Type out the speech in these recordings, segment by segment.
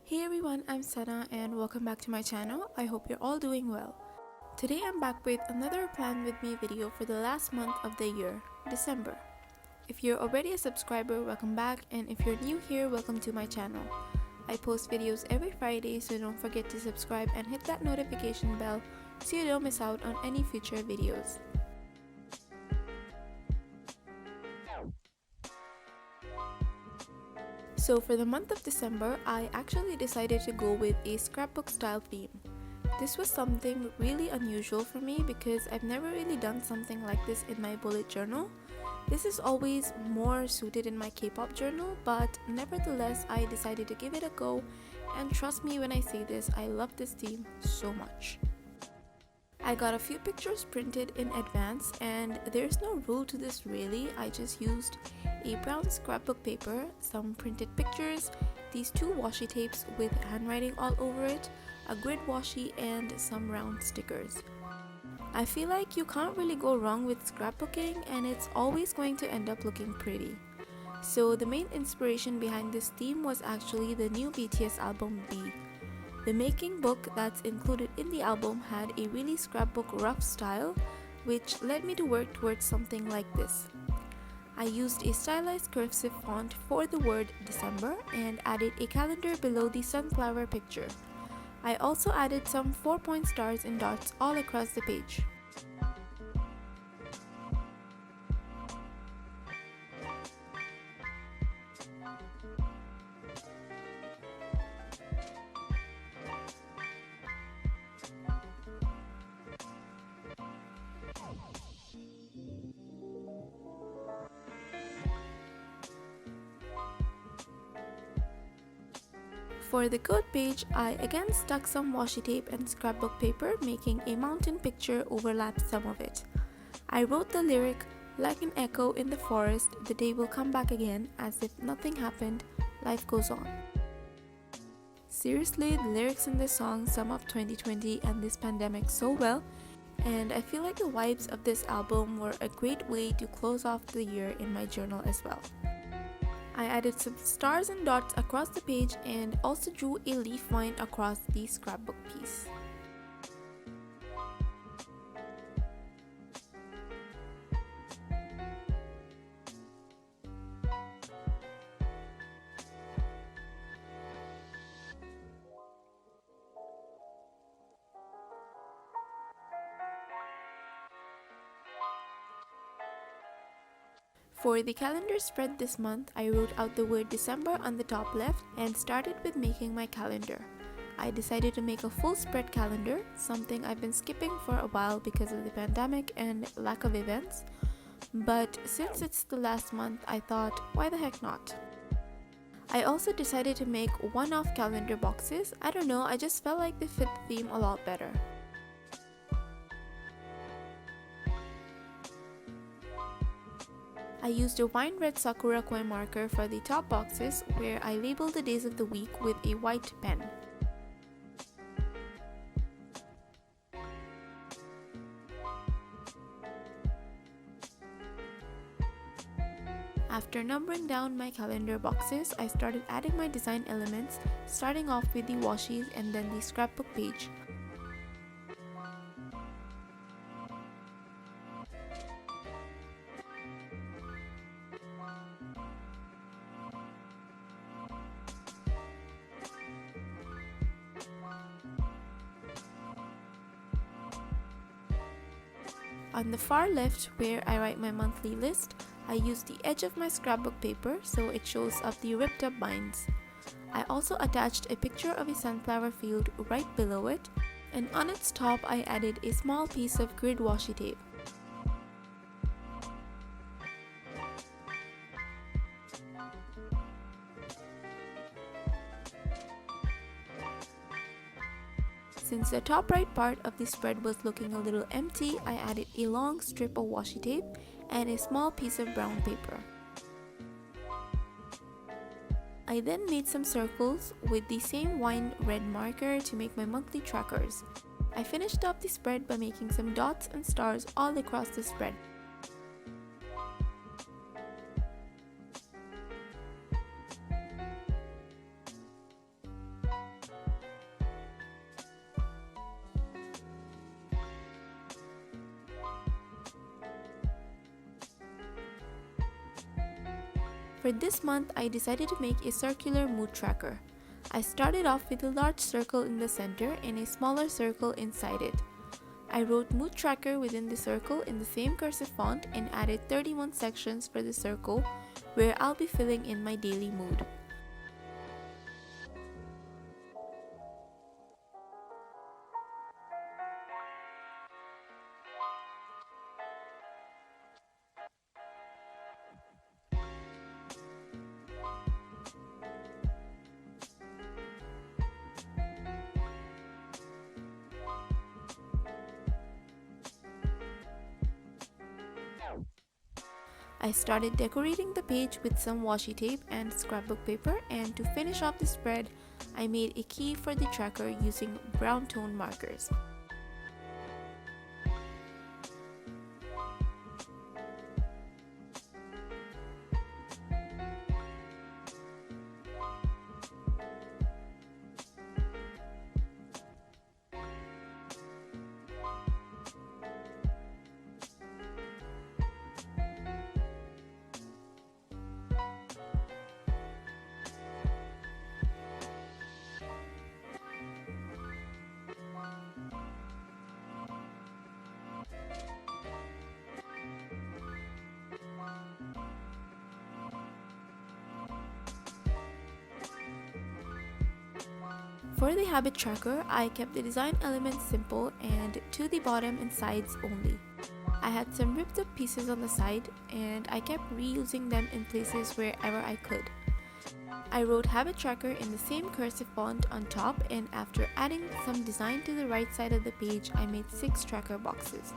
Hey everyone, I'm Sana and welcome back to my channel. I hope you're all doing well. Today I'm back with another Plan With Me video for the last month of the year, December. If you're already a subscriber, welcome back, and if you're new here, welcome to my channel. I post videos every Friday, so don't forget to subscribe and hit that notification bell so you don't miss out on any future videos. So for the month of December, I actually decided to go with a scrapbook style theme. This was something really unusual for me because I've never really done something like this in my bullet journal. This is always more suited in my K-pop journal, but nevertheless I decided to give it a go, and trust me when I say this, I love this theme so much. I got a few pictures printed in advance, and there's no rule to this really. I just used a brown scrapbook paper, some printed pictures, these two washi tapes with handwriting all over it, a grid washi, and some round stickers. I feel like you can't really go wrong with scrapbooking, and it's always going to end up looking pretty. So the main inspiration behind this theme was actually the new BTS album B. The making book that's included in the album had a really scrapbook rough style, which led me to work towards something like this. I used a stylized cursive font for the word December and added a calendar below the sunflower picture. I also added some 4-point stars and dots all across the page. For the code page, I again stuck some washi tape and scrapbook paper, making a mountain picture overlap some of it. I wrote the lyric, "Like an echo in the forest, the day will come back again, as if nothing happened, life goes on." Seriously, the lyrics in this song sum up 2020 and this pandemic so well, and I feel like the vibes of this album were a great way to close off the year in my journal as well. I added some stars and dots across the page and also drew a leaf vine across the scrapbook piece. For the calendar spread this month, I wrote out the word December on the top left and started with making my calendar. I decided to make a full spread calendar, something I've been skipping for a while because of the pandemic and lack of events. But since it's the last month, I thought, why the heck not? I also decided to make one-off calendar boxes. I don't know, I just felt like they fit the theme a lot better. I used a wine red Sakura coin marker for the top boxes, where I labeled the days of the week with a white pen. After numbering down my calendar boxes, I started adding my design elements, starting off with the washi and then the scrapbook page. On the far left, where I write my monthly list, I use the edge of my scrapbook paper so it shows up the ripped up binds. I also attached a picture of a sunflower field right below it, and on its top I added a small piece of grid washi tape. Since the top right part of the spread was looking a little empty, I added a long strip of washi tape and a small piece of brown paper. I then made some circles with the same wine red marker to make my monthly trackers. I finished up the spread by making some dots and stars all across the spread. For this month, I decided to make a circular mood tracker. I started off with a large circle in the center and a smaller circle inside it. I wrote mood tracker within the circle in the same cursive font and added 31 sections for the circle where I'll be filling in my daily mood. I started decorating the page with some washi tape and scrapbook paper, and to finish off the spread, I made a key for the tracker using brown tone markers. For the habit tracker, I kept the design elements simple and to the bottom and sides only. I had some ripped up pieces on the side and I kept reusing them in places wherever I could. I wrote habit tracker in the same cursive font on top, and after adding some design to the right side of the page, I made 6 tracker boxes.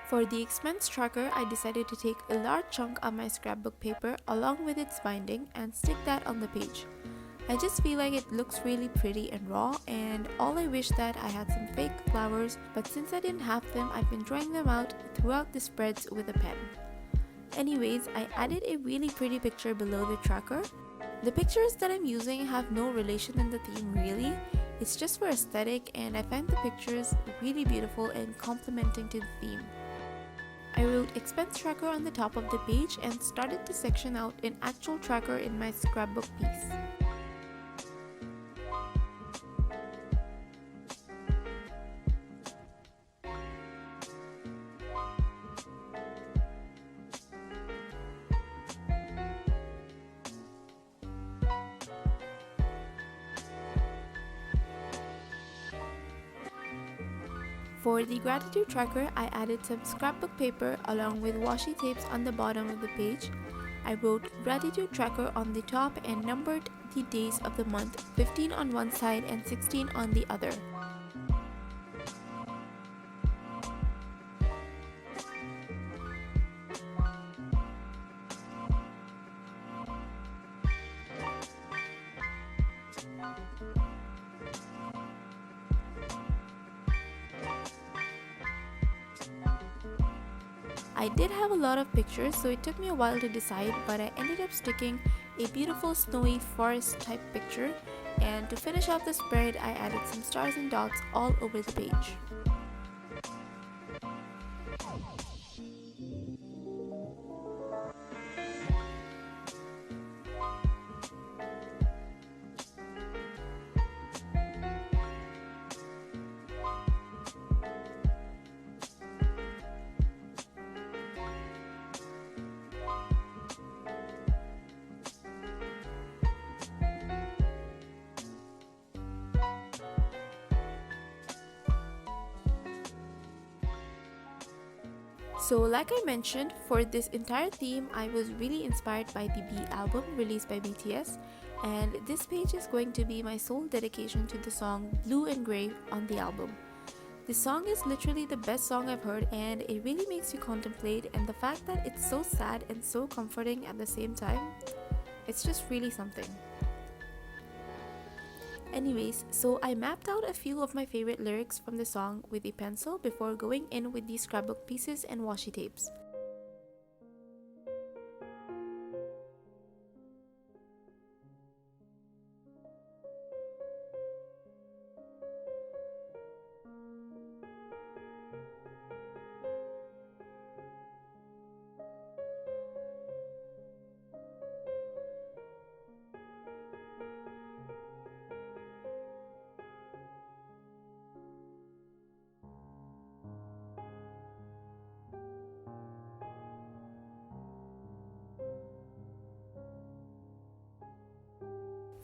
For the expense tracker, I decided to take a large chunk of my scrapbook paper along with its binding and stick that on the page. I just feel like it looks really pretty and raw, and all I wish that I had some fake flowers, but since I didn't have them, I've been drawing them out throughout the spreads with a pen. Anyways, I added a really pretty picture below the tracker. The pictures that I'm using have no relation in the theme really. It's just for aesthetic, and I find the pictures really beautiful and complementing to the theme. I wrote expense tracker on the top of the page and started to section out an actual tracker in my scrapbook piece. For the gratitude tracker, I added some scrapbook paper along with washi tapes on the bottom of the page. I wrote gratitude tracker on the top and numbered the days of the month, 15 on one side and 16 on the other. I did have a lot of pictures, so it took me a while to decide, but I ended up sticking a beautiful snowy forest type picture, and to finish off the spread, I added some stars and dots all over the page. So like I mentioned, for this entire theme, I was really inspired by the B album released by BTS, and this page is going to be my sole dedication to the song Blue and Grey on the album. This song is literally the best song I've heard, and it really makes you contemplate, and the fact that it's so sad and so comforting at the same time, it's just really something. Anyways, so I mapped out a few of my favorite lyrics from the song with a pencil before going in with these scrapbook pieces and washi tapes.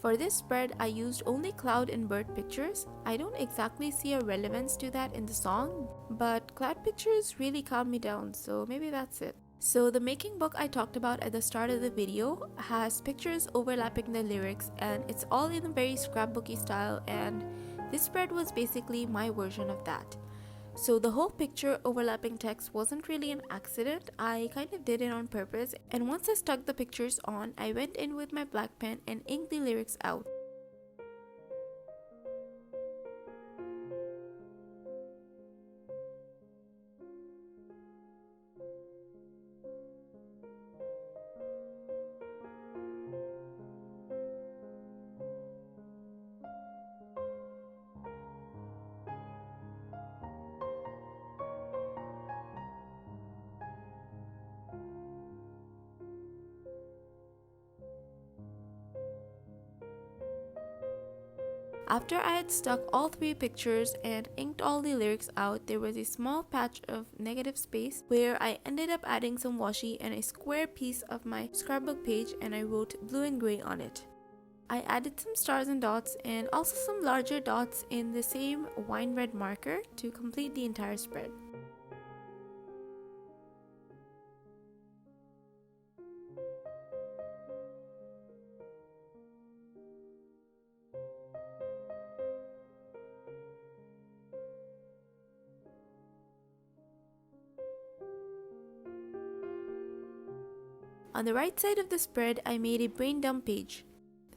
For this spread, I used only cloud and bird pictures. I don't exactly see a relevance to that in the song, but cloud pictures really calm me down, so maybe that's it. So the making book I talked about at the start of the video has pictures overlapping the lyrics, and it's all in a very scrapbooky style, and this spread was basically my version of that. So the whole picture overlapping text wasn't really an accident, I kind of did it on purpose, and once I stuck the pictures on, I went in with my black pen and inked the lyrics out. After I had stuck all three pictures and inked all the lyrics out, there was a small patch of negative space where I ended up adding some washi and a square piece of my scrapbook page, and I wrote blue and grey on it. I added some stars and dots and also some larger dots in the same wine red marker to complete the entire spread. On the right side of the spread, I made a brain dump page.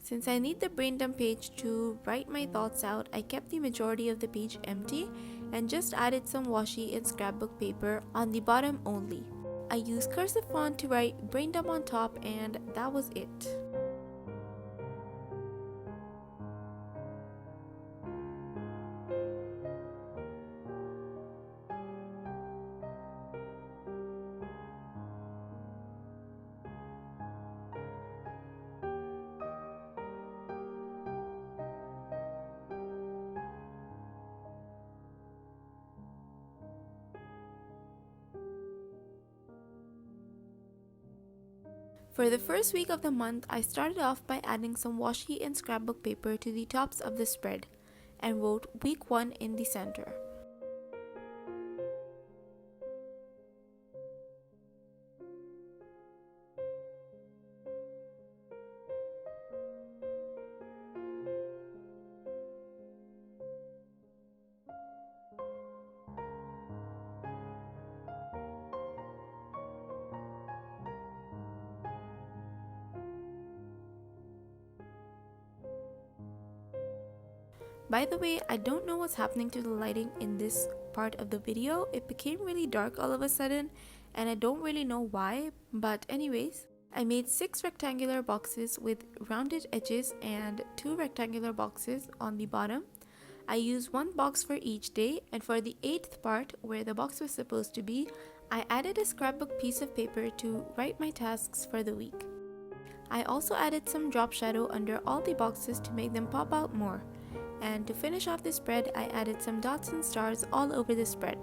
Since I need the brain dump page to write my thoughts out, I kept the majority of the page empty and just added some washi and scrapbook paper on the bottom only. I used cursive font to write brain dump on top, and that was it. For the first week of the month, I started off by adding some washi and scrapbook paper to the tops of the spread and wrote week 1 in the center. By the way, I don't know what's happening to the lighting in this part of the video. It became really dark all of a sudden, and I don't really know why, but anyways, I made 6 rectangular boxes with rounded edges and 2 rectangular boxes on the bottom. I used 1 box for each day, and for the 8th part, where the box was supposed to be, I added a scrapbook piece of paper to write my tasks for the week. I also added some drop shadow under all the boxes to make them pop out more. And to finish off the spread, I added some dots and stars all over the spread.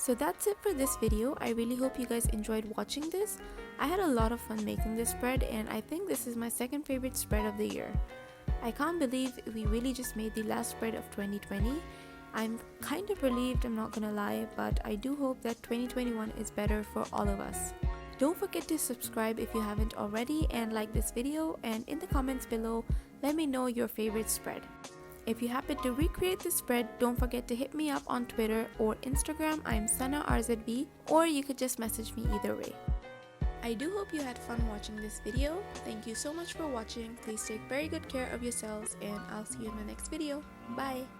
So that's it for this video. I really hope you guys enjoyed watching this. I had a lot of fun making this spread, and I think this is my second favorite spread of the year. I can't believe we really just made the last spread of 2020. I'm kind of relieved, I'm not gonna lie, but I do hope that 2021 is better for all of us. Don't forget to subscribe if you haven't already, and like this video, and in the comments below let me know your favorite spread. If you happen to recreate this spread, don't forget to hit me up on Twitter or Instagram. I'm SanaRZB, or you could just message me either way. I do hope you had fun watching this video. Thank you so much for watching. Please take very good care of yourselves, and I'll see you in the next video. Bye!